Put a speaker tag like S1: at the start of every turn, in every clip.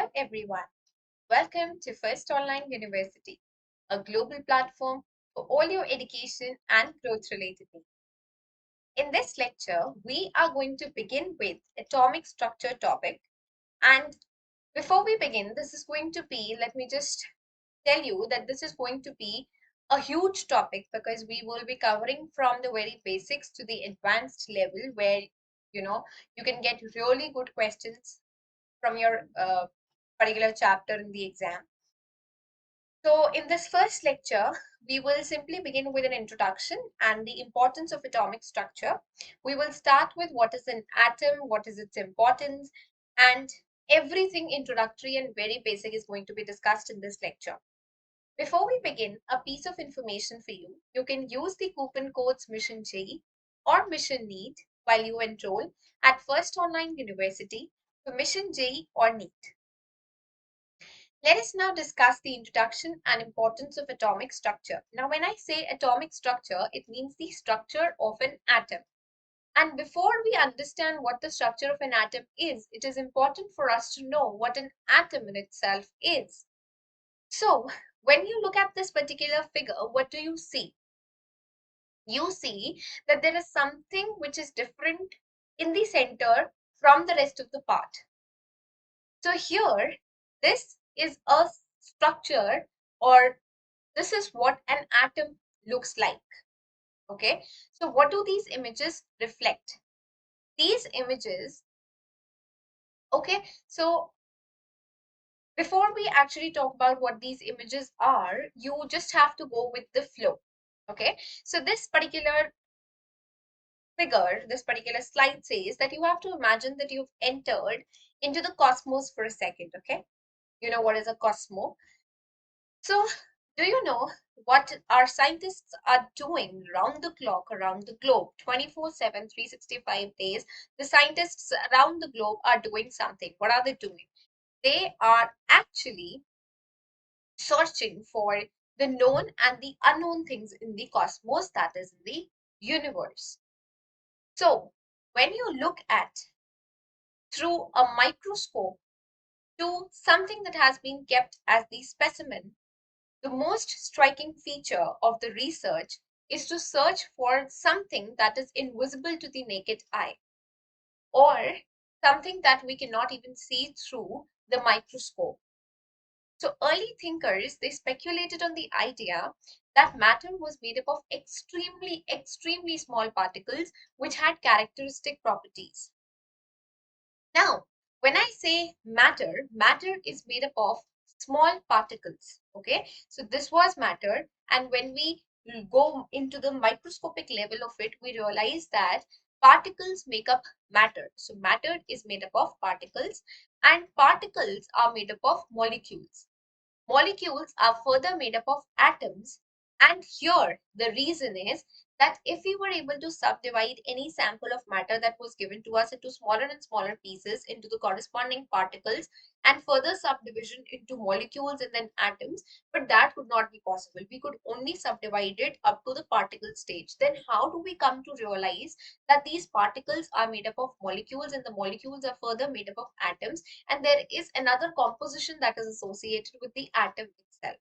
S1: Hello everyone. Welcome to First Online University, a global platform for all your education and growth related needs. In this lecture, we are going to begin with atomic structure topic. And before we begin, this is going to be, let me just tell you that this is going to be a huge topic because we will be covering from the very basics to the advanced level where you can get really good questions from your particular chapter in the exam. So in this first lecture, we will simply begin with an introduction and the importance of atomic structure. We will start with what is an atom, what is its importance, and everything introductory and very basic is going to be discussed in this lecture. Before we begin, a piece of information for you. You can use the coupon codes Mission JEE or Mission NEET while you enroll at First Online University for Mission JEE or NEET. Let us now discuss the introduction and importance of atomic structure. Now, when I say atomic structure, it means the structure of an atom. And before we understand what the structure of an atom is, it is important for us to know what an atom in itself is. So, when you look at this particular figure, what do you see? You see that there is something which is different in the center from the rest of the part. So here, this is a structure, or this is what an atom looks like. Okay, so what do these images reflect? These images, okay, so before we actually talk about what these images are, you just have to go with the flow. Okay, so this particular figure, this particular slide says that you have to imagine that you've entered into the cosmos for a second. Okay, you know what is a cosmos? So, do you know what our scientists are doing round the clock, around the globe, 24/7, 365 days? The scientists around the globe are doing something. What are they doing? They are actually searching for the known and the unknown things in the cosmos, that is, in the universe. So, when you look at through a microscope to something that has been kept as the specimen, the most striking feature of the research is to search for something that is invisible to the naked eye, or something that we cannot even see through the microscope. So early thinkers, they speculated on the idea that matter was made up of extremely small particles which had characteristic properties. Now, when I say matter, matter is made up of small particles. Okay, so this was matter, and when we go into the microscopic level of it, we realize that particles make up matter. So matter is made up of particles, and particles are made up of molecules. Molecules are further made up of atoms, and here the reason is that if we were able to subdivide any sample of matter that was given to us into smaller and smaller pieces into the corresponding particles and further subdivision into molecules and then atoms, but that could not be possible. We could only subdivide it up to the particle stage. Then how do we come to realize that these particles are made up of molecules and the molecules are further made up of atoms, and there is another composition that is associated with the atom itself?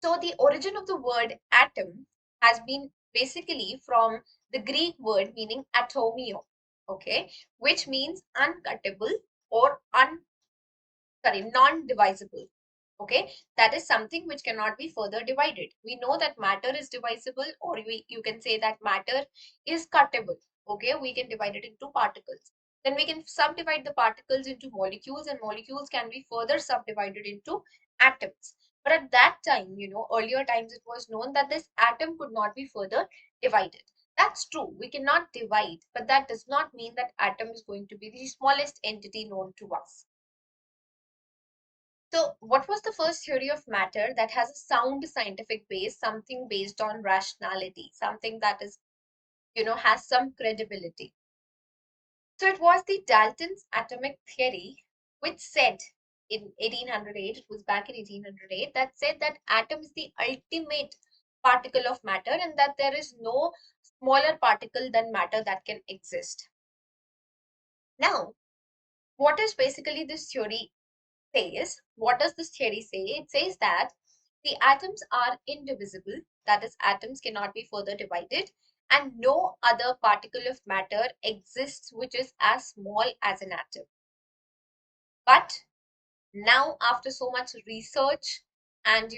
S1: So the origin of the word atom has been basically from the Greek word meaning atomio, okay, which means uncuttable or non-divisible. Okay, that is something which cannot be further divided. We know that matter is divisible, or you can say that matter is cuttable. Okay, we can divide it into particles. Then we can subdivide the particles into molecules, and molecules can be further subdivided into atoms. But at that time, earlier times, it was known that this atom could not be further divided. That's true, we cannot divide, but that does not mean that atom is going to be the smallest entity known to us. So, what was the first theory of matter that has a sound scientific base, something based on rationality, something that is, has some credibility? So, it was the Dalton's atomic theory, which said in 1808, it was back in 1808, that said that atom is the ultimate particle of matter and that there is no smaller particle than matter that can exist. Now, what is basically this theory says? What does this theory say? It says that the atoms are indivisible, that is, atoms cannot be further divided, and no other particle of matter exists which is as small as an atom. But now, after so much research and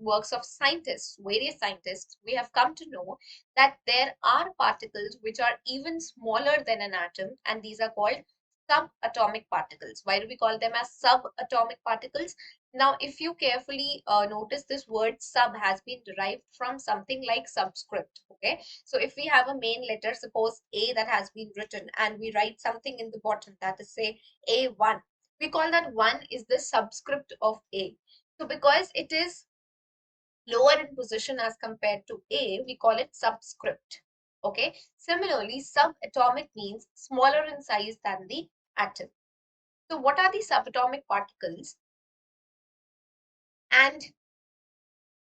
S1: works of scientists, various scientists, we have come to know that there are particles which are even smaller than an atom, and these are called subatomic particles. Why do we call them as subatomic particles? Now, if you carefully notice, this word sub has been derived from something like subscript. Okay, so if we have a main letter, suppose A, that has been written, and we write something in the bottom, that is, say, A1, we call that 1 is the subscript of A. So because it is lower in position as compared to A, we call it subscript. Okay. Similarly, subatomic means smaller in size than the atom. So what are the subatomic particles? And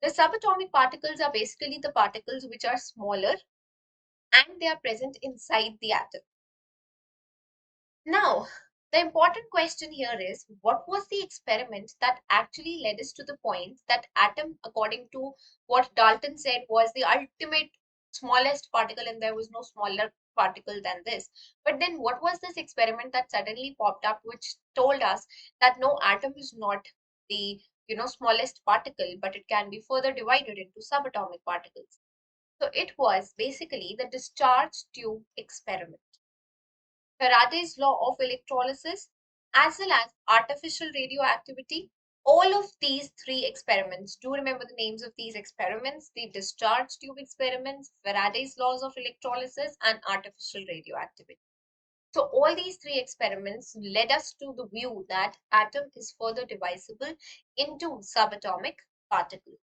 S1: the subatomic particles are basically the particles which are smaller and they are present inside the atom. Now, the important question here is, what was the experiment that actually led us to the point that atom, according to what Dalton said, was the ultimate smallest particle and there was no smaller particle than this. But then what was this experiment that suddenly popped up which told us that no, atom is not the smallest particle, but it can be further divided into subatomic particles. So it was basically the discharge tube experiment. Faraday's law of electrolysis, as well as artificial radioactivity. All of these three experiments, do remember the names of these experiments: the discharge tube experiments, Faraday's laws of electrolysis, and artificial radioactivity. So all these three experiments led us to the view that atom is further divisible into subatomic particles.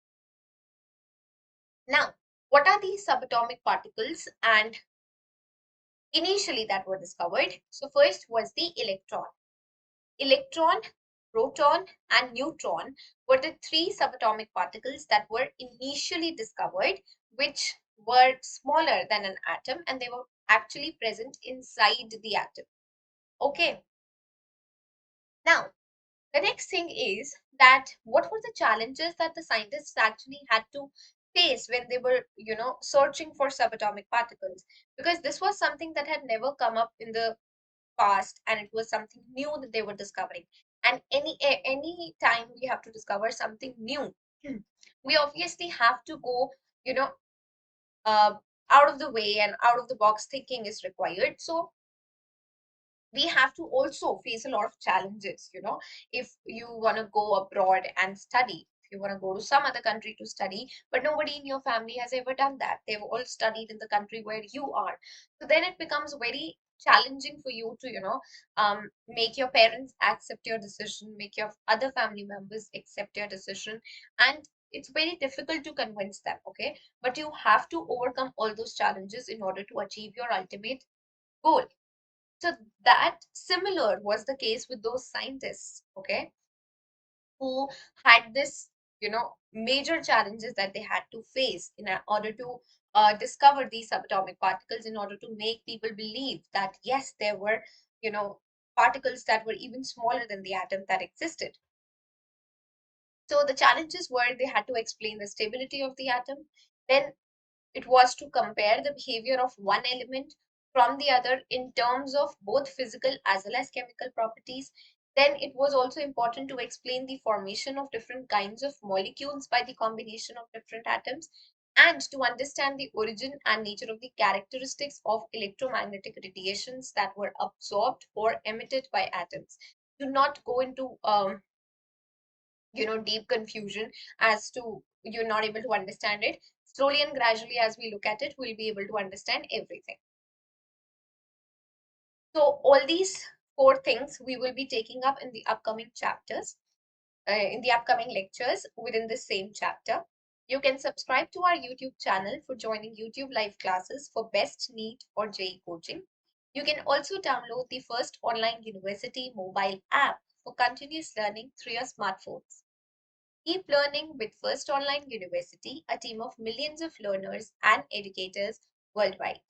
S1: Now, what are these subatomic particles and initially that were discovered? So first was the electron. Electron, proton, and neutron were the three subatomic particles that were initially discovered, which were smaller than an atom and they were actually present inside the atom. Okay. Now, the next thing is that what were the challenges that the scientists actually had to face when they were, searching for subatomic particles? Because this was something that had never come up in the past and it was something new that they were discovering. And any time we have to discover something new, we obviously have to go, you know uh, out of the way, and out of the box thinking is required. So we have to also face a lot of challenges. If you want to go abroad and study, if you want to go to some other country to study, but nobody in your family has ever done that, they've all studied in the country where you are, so then it becomes very challenging for you to make your parents accept your decision, make your other family members accept your decision, and it's very difficult to convince them. Okay, but you have to overcome all those challenges in order to achieve your ultimate goal. So that similar was the case with those scientists, okay, who had this, major challenges that they had to face in order to discover these subatomic particles, in order to make people believe that yes, there were, particles that were even smaller than the atom that existed. So the challenges were they had to explain the stability of the atom. Then it was to compare the behavior of one element from the other in terms of both physical as well as chemical properties. Then it was also important to explain the formation of different kinds of molecules by the combination of different atoms, and to understand the origin and nature of the characteristics of electromagnetic radiations that were absorbed or emitted by atoms. Do not go into deep confusion as to you're not able to understand it. Slowly and gradually, as we look at it, we'll be able to understand everything. So all these four things we will be taking up in the upcoming chapters, in the upcoming lectures within the same chapter. You can subscribe to our YouTube channel for joining YouTube live classes for best NEET or JEE coaching. You can also download the First Online University mobile app for continuous learning through your smartphones. Keep learning with First Online University, a team of millions of learners and educators worldwide.